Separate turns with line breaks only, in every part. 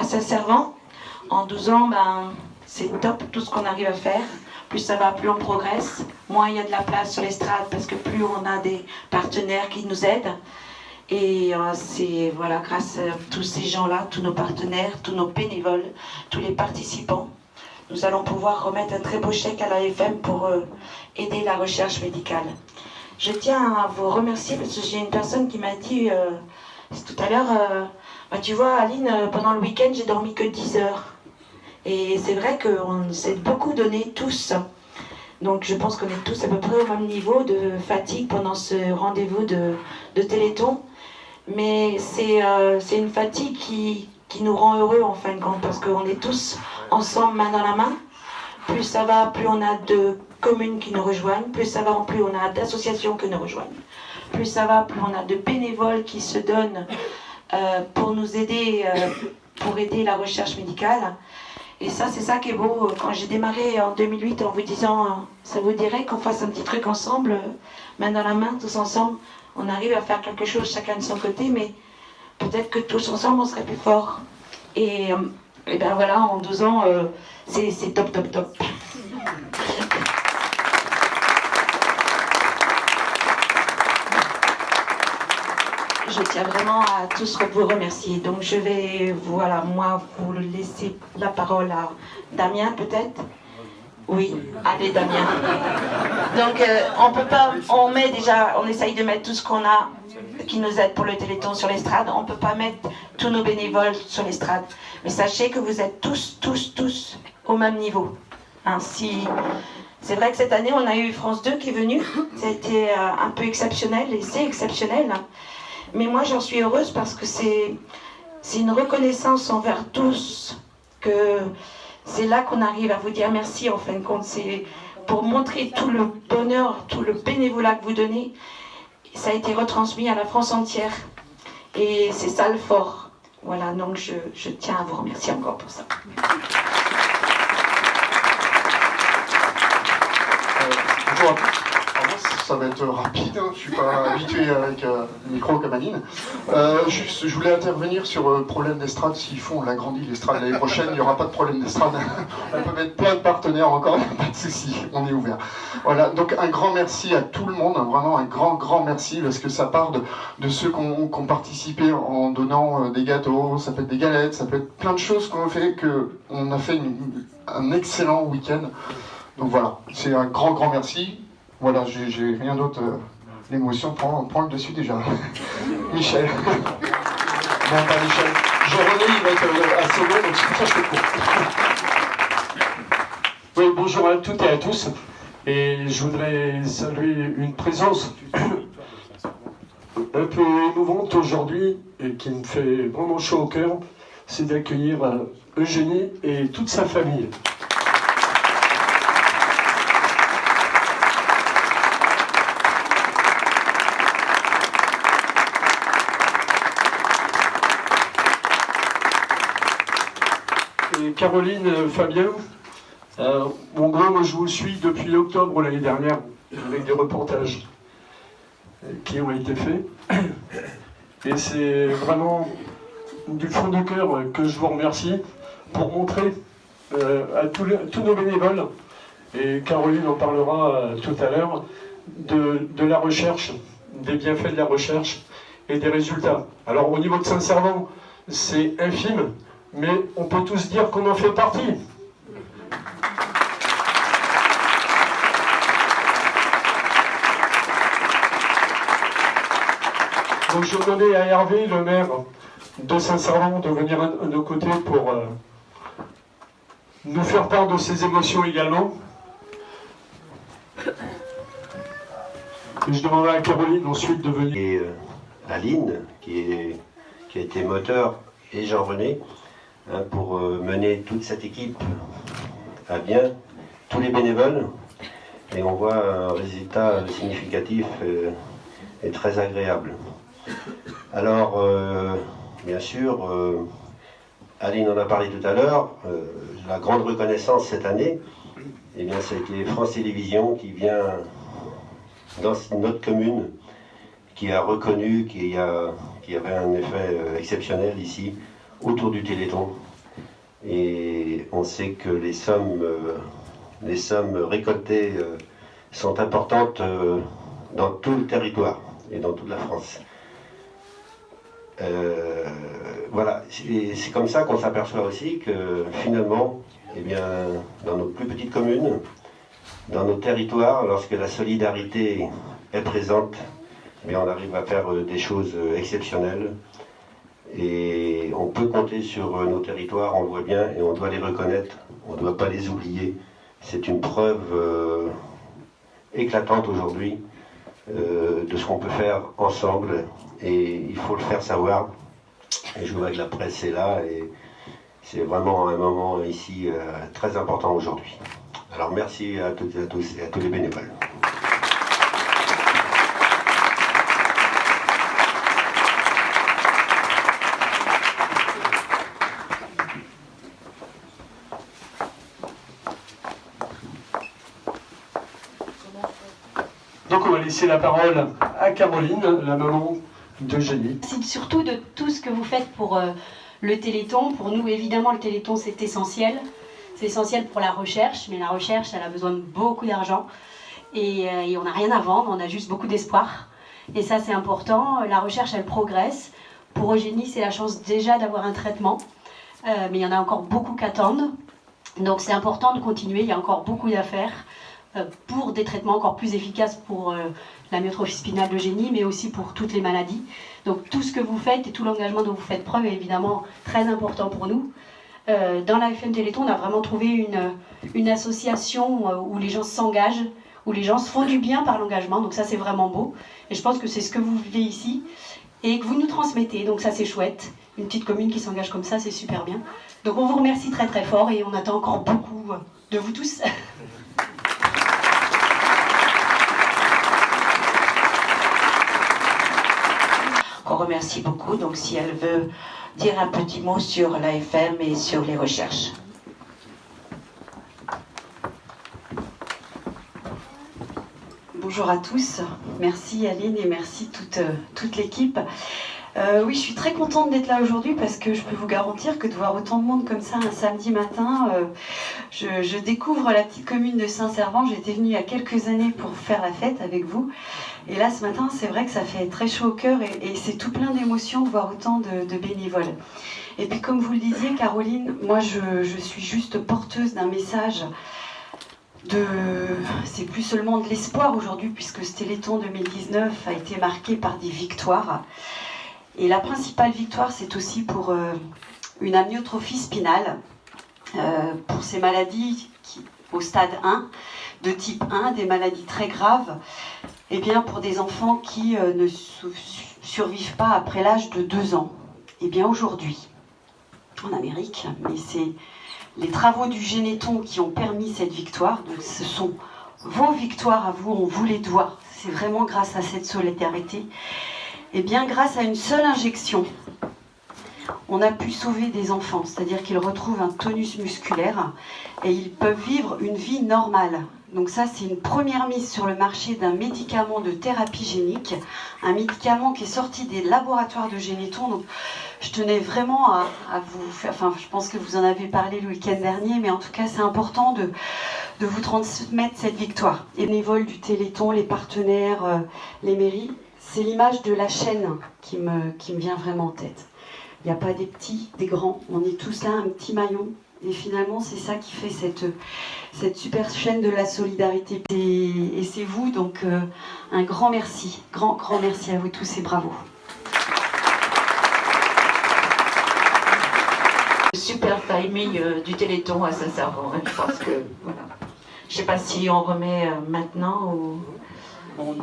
à Saint-Servant. En 12 ans, c'est top tout ce qu'on arrive à faire. Plus ça va, plus on progresse. Moins il y a de la place sur l'estrade parce que plus on a des partenaires qui nous aident. Et c'est voilà, grâce à tous ces gens-là, tous nos partenaires, tous nos bénévoles, tous les participants, nous allons pouvoir remettre un très beau chèque à l'AFM pour aider la recherche médicale. Je tiens à vous remercier parce que j'ai une personne qui m'a dit tout à l'heure, tu vois Aline, pendant le week-end j'ai dormi que 10 heures. Et c'est vrai qu'on s'est beaucoup donné tous. Donc je pense qu'on est tous à peu près au même niveau de fatigue pendant ce rendez-vous de Téléthon. Mais c'est une fatigue qui nous rend heureux en fin de compte, parce qu'on est tous ensemble, main dans la main. Plus ça va, plus on a de communes qui nous rejoignent, plus ça va, plus on a d'associations qui nous rejoignent. Plus ça va, plus on a de bénévoles qui se donnent pour nous aider, pour aider la recherche médicale. Et ça, c'est ça qui est beau. Quand j'ai démarré en 2008 en vous disant, ça vous dirait qu'on fasse un petit truc ensemble, main dans la main, tous ensemble, on arrive à faire quelque chose chacun de son côté, mais peut-être que tous ensemble, on serait plus forts. Et bien voilà, en 12 ans, c'est top, top, top. Je tiens vraiment à tous vous remercier. Donc je vais, voilà, moi, vous laisser la parole à Damien, peut-être. Oui, allez Damien. Donc on peut pas, on essaye de mettre tout ce qu'on a qui nous aide pour le Téléthon sur l'estrade. On peut pas mettre tous nos bénévoles sur l'estrade. Mais sachez que vous êtes tous au même niveau. C'est vrai que cette année on a eu France 2 qui est venu. Ça a été un peu exceptionnel et c'est exceptionnel. Mais moi j'en suis heureuse parce que c'est une reconnaissance envers tous, que c'est là qu'on arrive à vous dire merci en fin de compte. C'est pour montrer tout le bonheur, tout le bénévolat que vous donnez. Ça a été retransmis à la France entière. Et c'est ça le fort. Voilà, donc je tiens à vous remercier encore pour ça.
Bonjour. Ça va être rapide, hein. Je ne suis pas habitué avec le micro comme Aline. Juste, je voulais intervenir sur le problème d'estrade. S'ils font, on l'agrandit l'estrade l'année prochaine, il n'y aura pas de problème d'estrade. On peut mettre plein de partenaires encore, pas de souci, on est ouvert. Voilà, donc un grand merci à tout le monde, vraiment un grand merci, parce que ça part de ceux qui ont participé en donnant des gâteaux, ça peut être des galettes, ça peut être plein de choses qu'on fait, qu'on a fait un excellent week-end. Donc voilà, c'est un grand merci. Voilà, j'ai rien d'autre. L'émotion prend le dessus déjà. Michel. Non, pas Michel. Jean-René, il va être à sauver, donc c'est pour ça que je fais court.
Oui, bonjour à toutes et à tous. Et je voudrais saluer une présence un peu émouvante aujourd'hui et qui me fait vraiment chaud au cœur. C'est d'accueillir Eugénie et toute sa famille. Caroline, Fabien, moi je vous suis depuis octobre l'année dernière avec des reportages qui ont été faits et c'est vraiment du fond du cœur que je vous remercie pour montrer à tous nos bénévoles, et Caroline en parlera tout à l'heure, de la recherche, des bienfaits de la recherche et des résultats. Alors au niveau de Saint-Servant, c'est infime, mais on peut tous dire qu'on en fait partie. Donc je demandais à Hervé, le maire de Saint-Servant, de venir à nos côtés pour nous faire part de ses émotions également. Et je demanderai à Caroline ensuite de venir.
Et Aline, qui a été moteur, et Jean-René, pour mener toute cette équipe à bien, tous les bénévoles, et on voit un résultat significatif et très agréable. Alors, bien sûr, Aline en a parlé tout à l'heure, la grande reconnaissance cette année, eh bien, c'était France Télévisions qui vient dans notre commune, qui a reconnu qu'il y avait un effet exceptionnel ici, autour du Téléthon. Et on sait que les sommes récoltées sont importantes dans tout le territoire et dans toute la France. Voilà, c'est comme ça qu'on s'aperçoit aussi que finalement, eh bien, dans nos plus petites communes, dans nos territoires, lorsque la solidarité est présente, eh bien, on arrive à faire des choses exceptionnelles. Et on peut compter sur nos territoires, on le voit bien, et on doit les reconnaître, on ne doit pas les oublier. C'est une preuve éclatante aujourd'hui de ce qu'on peut faire ensemble, et il faut le faire savoir. Et je vois que la presse est là, et c'est vraiment un moment ici très important aujourd'hui. Alors merci à toutes et à tous et à tous les bénévoles.
Donc on va laisser la parole à Caroline, la maman d'Eugénie.
Merci surtout de tout ce que vous faites pour le Téléthon. Pour nous, évidemment, le Téléthon, c'est essentiel. C'est essentiel pour la recherche, mais la recherche, elle a besoin de beaucoup d'argent. Et on n'a rien à vendre, on a juste beaucoup d'espoir. Et ça, c'est important. La recherche, elle progresse. Pour Eugénie, c'est la chance déjà d'avoir un traitement. Mais il y en a encore beaucoup qui attendent. Donc c'est important de continuer, il y a encore beaucoup à faire pour des traitements encore plus efficaces pour la myotrophie spinale d'Eugénie, mais aussi pour toutes les maladies. Donc tout ce que vous faites et tout l'engagement dont vous faites preuve est évidemment très important pour nous. Dans la FM Téléthon, on a vraiment trouvé une association où les gens s'engagent, où les gens se font du bien par l'engagement, donc ça c'est vraiment beau. Et je pense que c'est ce que vous vivez ici et que vous nous transmettez, donc ça c'est chouette. Une petite commune qui s'engage comme ça, c'est super bien. Donc on vous remercie très très fort et on attend encore beaucoup de vous tous.
On remercie beaucoup, donc si elle veut dire un petit mot sur l'AFM et sur les recherches.
Bonjour à tous, merci Aline et merci toute l'équipe. Oui, je suis très contente d'être là aujourd'hui parce que je peux vous garantir que de voir autant de monde comme ça un samedi matin, je découvre la petite commune de Saint-Servant. J'étais venue il y a quelques années pour faire la fête avec vous. Et là, ce matin, c'est vrai que ça fait très chaud au cœur et c'est tout plein d'émotions de voir autant de bénévoles. Et puis, comme vous le disiez, Caroline, moi, je suis juste porteuse d'un message c'est plus seulement de l'espoir aujourd'hui, puisque ce Téléthon 2019 a été marqué par des victoires. Et la principale victoire, c'est aussi pour une amyotrophie spinale, pour ces maladies au stade 1, de type 1, des maladies très graves, et bien pour des enfants qui ne survivent pas après l'âge de 2 ans. Et bien aujourd'hui, en Amérique, mais c'est les travaux du Généthon qui ont permis cette victoire, donc ce sont vos victoires à vous, on vous les doit, c'est vraiment grâce à cette solidarité. Et bien grâce à une seule injection, on a pu sauver des enfants, c'est-à-dire qu'ils retrouvent un tonus musculaire et ils peuvent vivre une vie normale. Donc ça, c'est une première mise sur le marché d'un médicament de thérapie génique, un médicament qui est sorti des laboratoires de Généthon. Donc je tenais vraiment à vous faire, enfin je pense que vous en avez parlé le week-end dernier, mais en tout cas c'est important de vous transmettre cette victoire. Les bénévoles du Téléthon, les partenaires, les mairies, c'est l'image de la chaîne qui me vient vraiment en tête. Il n'y a pas des petits, des grands, on est tous là, un petit maillon. Et finalement, c'est ça qui fait cette super chaîne de la solidarité. Et c'est vous, donc un grand merci. Grand merci à vous tous et bravo.
Super timing du Téléthon à Saint-Servant. Je pense que, voilà. Je ne sais pas si on remet maintenant ou...
Bon,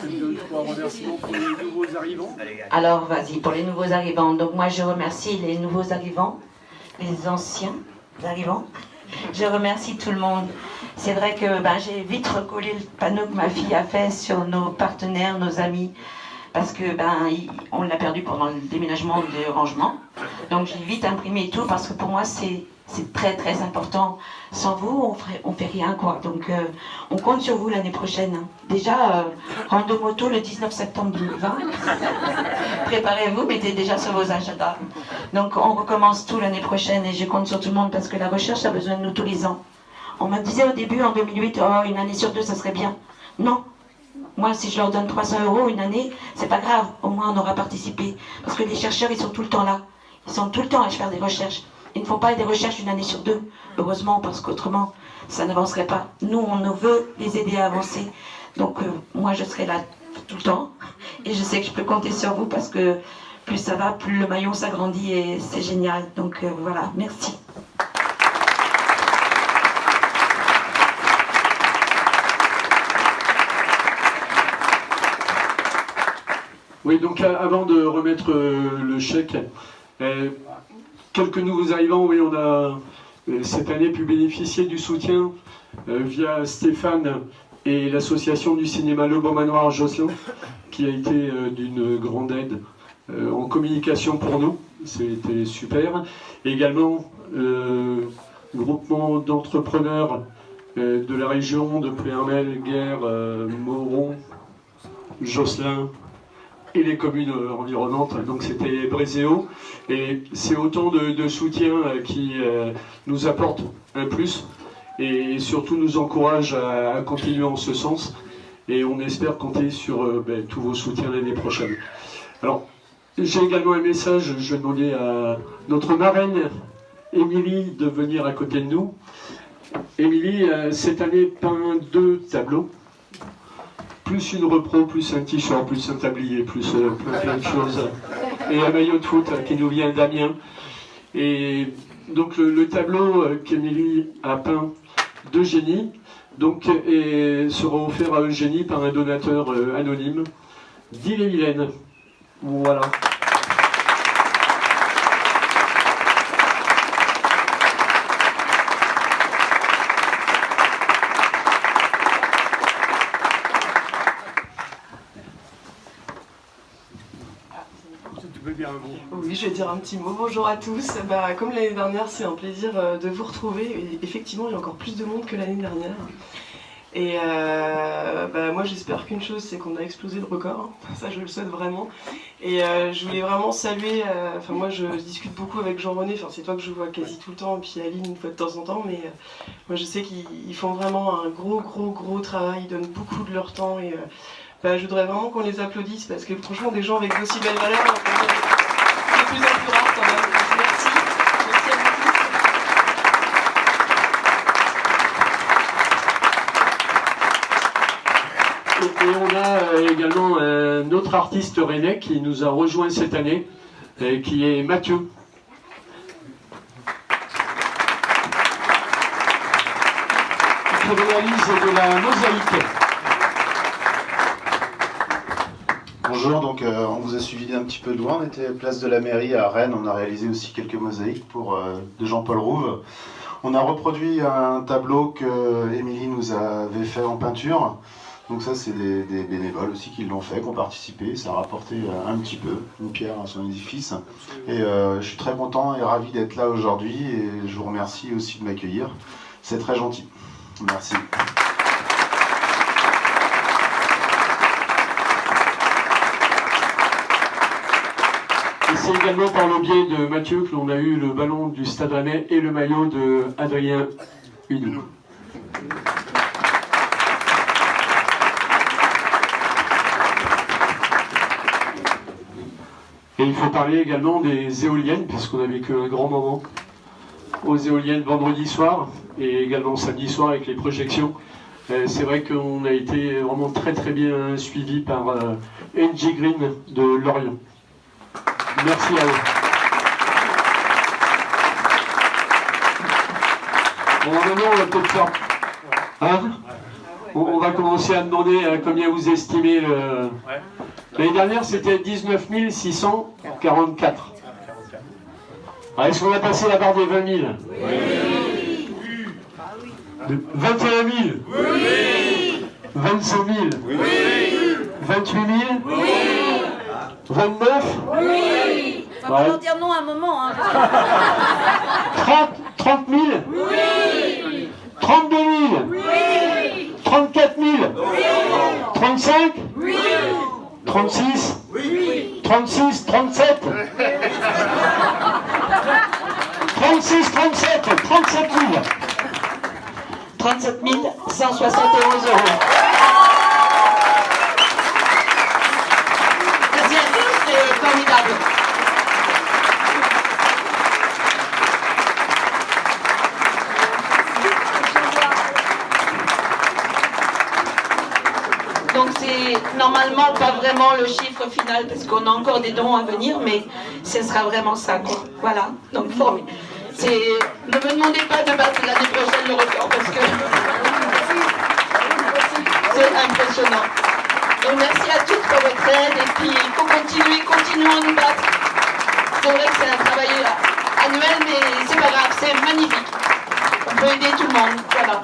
deux, trois remerciements pour les nouveaux arrivants.
Alors, vas-y, pour les nouveaux arrivants. Donc, moi, je remercie les nouveaux arrivants, les anciens arrivants. Je remercie tout le monde. C'est vrai que j'ai vite recollé le panneau que ma fille a fait sur nos partenaires, nos amis, parce que on l'a perdu pendant le déménagement de rangement. Donc, j'ai vite imprimé tout, parce que pour moi, c'est c'est très très important. Sans vous, on fait rien, quoi. Donc, on compte sur vous l'année prochaine. Déjà, Rando Moto le 19 septembre 2020. Préparez-vous, mettez déjà sur vos agendas. Donc, on recommence tout l'année prochaine et je compte sur tout le monde parce que la recherche a besoin de nous tous les ans. On me disait au début, en 2008, oh, une année sur deux, ça serait bien. Non. Moi, si je leur donne 300 € une année, c'est pas grave. Au moins, on aura participé. Parce que les chercheurs, ils sont tout le temps là. Ils sont tout le temps à faire des recherches. Ils ne font pas des recherches une année sur deux. Heureusement, parce qu'autrement, ça n'avancerait pas. Nous, on veut les aider à avancer. Donc, moi, je serai là tout le temps. Et je sais que je peux compter sur vous parce que plus ça va, plus le maillon s'agrandit et c'est génial. Donc, voilà. Merci.
Oui, donc avant de remettre le chèque, quelques nouveaux arrivants, oui, on a cette année pu bénéficier du soutien via Stéphane et l'association du cinéma Le Beau Manoir Josselin, qui a été d'une grande aide en communication pour nous, c'était super. Et également, groupement d'entrepreneurs de la région, de Pléarmel, Guerre, Moron, Josselin, et les communes environnantes, donc c'était Brézéo, et c'est autant de soutien qui nous apporte un plus, et surtout nous encourage à continuer en ce sens, et on espère compter sur tous vos soutiens l'année prochaine. Alors, j'ai également un message, je vais demander à notre marraine, Émilie, de venir à côté de nous. Émilie, cette année, peint 2 tableaux, plus une repro, plus un t-shirt, plus un tablier, plus plein de choses. Et un maillot de foot qui nous vient d'Amiens. Et donc le tableau qu'Émilie a peint d'Eugénie donc, sera offert à Eugénie par un donateur anonyme d'Ille-et-Vilaine. Voilà.
Oui, je vais dire un petit mot. Bonjour à tous. Comme l'année dernière, c'est un plaisir de vous retrouver. Et effectivement, il y a encore plus de monde que l'année dernière. Et moi, j'espère qu'une chose, c'est qu'on a explosé le record. Ça, je le souhaite vraiment. Et je voulais vraiment saluer... moi, je discute beaucoup avec Jean-René. C'est toi que je vois quasi tout le temps. Et puis Aline, une fois de temps en temps. Mais moi, je sais qu'ils font vraiment un gros travail. Ils donnent beaucoup de leur temps. Et je voudrais vraiment qu'on les applaudisse. Parce que franchement, des gens avec d'aussi belles valeurs... plus endurante quand même. Merci. Merci à vous tous.
Et on a également un autre artiste rennais qui nous a rejoint cette année, qui est Mathieu. Qui réalise de la mosaïque.
Bonjour, donc on vous a suivi d'un petit peu de loin, on était place de la mairie à Rennes, on a réalisé aussi quelques mosaïques de Jean-Paul Rouve. On a reproduit un tableau que Émilie nous avait fait en peinture, donc ça c'est des bénévoles aussi qui l'ont fait, qui ont participé, ça a rapporté un petit peu, une pierre à son édifice. Et je suis très content et ravi d'être là aujourd'hui et je vous remercie aussi de m'accueillir, c'est très gentil. Merci.
Et c'est également par le biais de Mathieu que l'on a eu le ballon du Stade Rennais et le maillot de Adrien Huneau. Et il faut parler également des éoliennes, puisqu'on a vécu un grand moment aux éoliennes vendredi soir et également samedi soir avec les projections. C'est vrai qu'on a été vraiment très bien suivi par NG Green de Lorient. Merci à eux. Bon, maintenant, on va peut-être faire... Hein, on va commencer à demander combien vous estimez le... L'année dernière, c'était 19 644. Est-ce qu'on a passé la barre des 20 000 ? Oui. 21 000 ? Oui. 25 000 ? Oui. 28 000 ? Oui. 29 ? Oui.
Il va falloir dire non à un moment. Hein,
30 000? Oui. 32 000? Oui. 34 000? Oui. 35? Oui. 36? Oui. 36, 37? 36, 37, 37 000.
37 171 euros. Merci à tous, c'est formidable. Donc c'est normalement pas vraiment le chiffre final parce qu'on a encore des dons à venir, mais ce sera vraiment ça, quoi. Voilà, donc ne me demandez pas de battre l'année prochaine le record parce que c'est impressionnant. Donc merci à tous pour votre aide et puis il faut continuons à nous battre. C'est vrai que c'est un travail annuel mais c'est pas grave, c'est magnifique. On peut aider tout le monde, voilà.